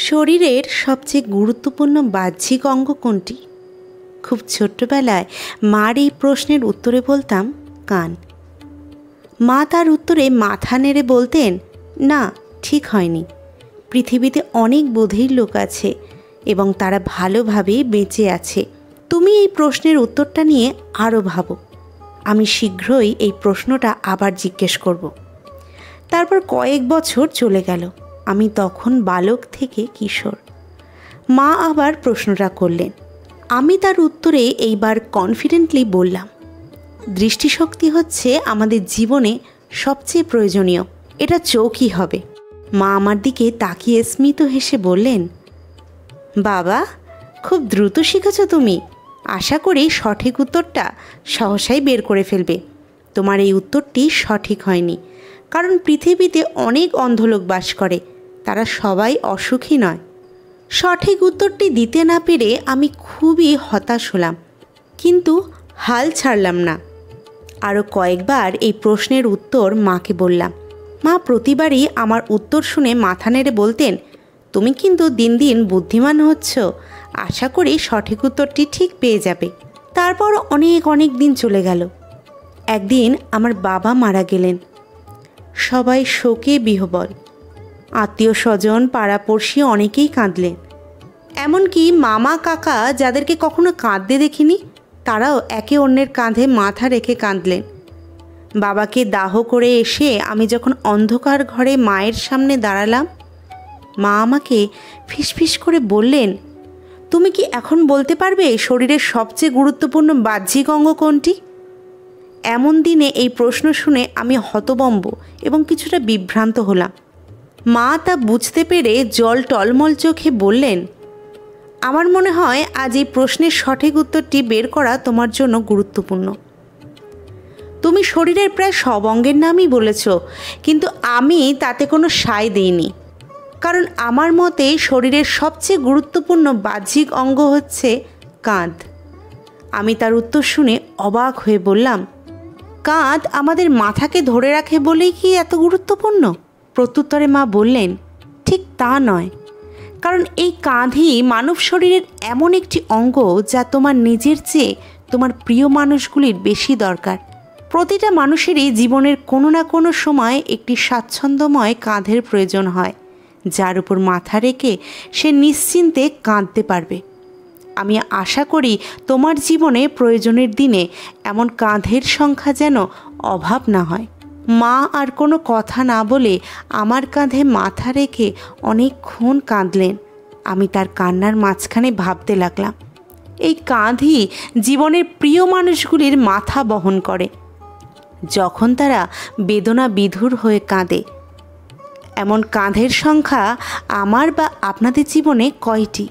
শরীরের সবচেয়ে গুরুত্বপূর্ণ বাহ্যিক অঙ্গ কোনটি? খুব ছোট্টবেলায় মার এই প্রশ্নের উত্তরে বলতাম কান। মা তার উত্তরে মাথা নেড়ে বলতেন, না, ঠিক হয়নি। পৃথিবীতে অনেক বধির লোক আছে এবং তারা ভালোভাবে বেঁচে আছে। তুমি এই প্রশ্নের উত্তরটা নিয়ে আরও ভাবো। আমি শীঘ্রই এই প্রশ্নটা আবার জিজ্ঞেস করব। তারপর কয়েক বছর চলে গেল। আমি তখন বালক থেকে কিশোর। মা আবার প্রশ্নটা করলেন। আমি তার উত্তরে এইবার কনফিডেন্টলি বললাম, দৃষ্টিশক্তি হচ্ছে আমাদের জীবনে সবচেয়ে প্রয়োজনীয়। এটা চোখই হবে। মা আমার দিকে তাকিয়ে স্মিত হেসে বললেন, বাবা, খুব দ্রুত শিখেছ তুমি। আশা করি সঠিক উত্তরটা সহসাই বের করে ফেলবে। তোমার এই উত্তরটি সঠিক হয়নি, কারণ পৃথিবীতে অনেক অন্ধলোক বাস করে, তারা সবাই অসুখী নয়। সঠিক উত্তরটি দিতে না পেরে আমি খুবই হতাশ হলাম, কিন্তু হাল ছাড়লাম না। আরও কয়েকবার এই প্রশ্নের উত্তর মাকে বললাম। মা প্রতিবারই আমার উত্তর শুনে মাথা নেড়ে বলতেন, তুমি কিন্তু দিন দিন বুদ্ধিমান হচ্ছ। আশা করি সঠিক উত্তরটি ঠিক পেয়ে যাবে। তারপর অনেক অনেক দিন চলে গেল। একদিন আমার বাবা মারা গেলেন। সবাই শোকে বিহ্বল। আত্মীয় স্বজন, পাড়াপড়শি অনেকেই কাঁদলেন। এমনকি মামা কাকা, যাদেরকে কখনো কাঁদতে দেখিনি, তারাও একে অন্যের কাঁধে মাথা রেখে কাঁদলেন। বাবাকে দাহ করে এসে আমি যখন অন্ধকার ঘরে মায়ের সামনে দাঁড়ালাম, মা আমাকে ফিসফিস করে বললেন, তুমি কি এখন বলতে পারবে শরীরের সবচেয়ে গুরুত্বপূর্ণ বাহ্যিক অঙ্গ কোনটি? এমন দিনে এই প্রশ্ন শুনে আমি হতভম্ব এবং কিছুটা বিভ্রান্ত হলাম। মা তা বুঝতে পেরে জল টলমল চোখে বললেন, আমার মনে হয় আজ এই প্রশ্নের সঠিক উত্তরটি বের করা তোমার জন্য গুরুত্বপূর্ণ। তুমি শরীরের প্রায় সব অঙ্গের নামই বলেছ, কিন্তু আমি তাতে কোনো সায় দিইনি, কারণ আমার মতে শরীরের সবচেয়ে গুরুত্বপূর্ণ বাহ্যিক অঙ্গ হচ্ছে কাঁধ। আমি তার উত্তর শুনে অবাক হয়ে বললাম, কাঁধ আমাদের মাথাকে ধরে রাখে বলেই কি এত গুরুত্বপূর্ণ? প্রত্যুত্তরে মা বললেন, ঠিক তা নয়, কারণ এই কাঁধই মানব শরীরের এমন একটি অঙ্গ যা তোমার নিজের চেয়ে তোমার প্রিয় মানুষগুলির বেশি দরকার। প্রতিটা মানুষেরই জীবনের কোনো না কোনো সময় একটি স্বাচ্ছন্দ্যময় কাঁধের প্রয়োজন হয়, যার উপর মাথা রেখে সে নিশ্চিন্তে কাঁদতে পারবে। আমি আশা করি তোমার জীবনে প্রয়োজনের দিনে এমন কাঁধের সংখ্যা যেন অভাব না হয়। মা আর কোনো কথা না বলে আমার কাঁধে মাথা রেখে অনেকক্ষণ কাঁদলেন। আমি তার কান্নার মাঝখানে ভাবতে লাগলাম, এই কাঁধই জীবনের প্রিয় মানুষগুলির মাথা বহন করে যখন তারা বেদনা বিধুর হয়ে কাঁদে। এমন কাঁধের সংখ্যা আমার বা আপনাদের জীবনে কয়টি?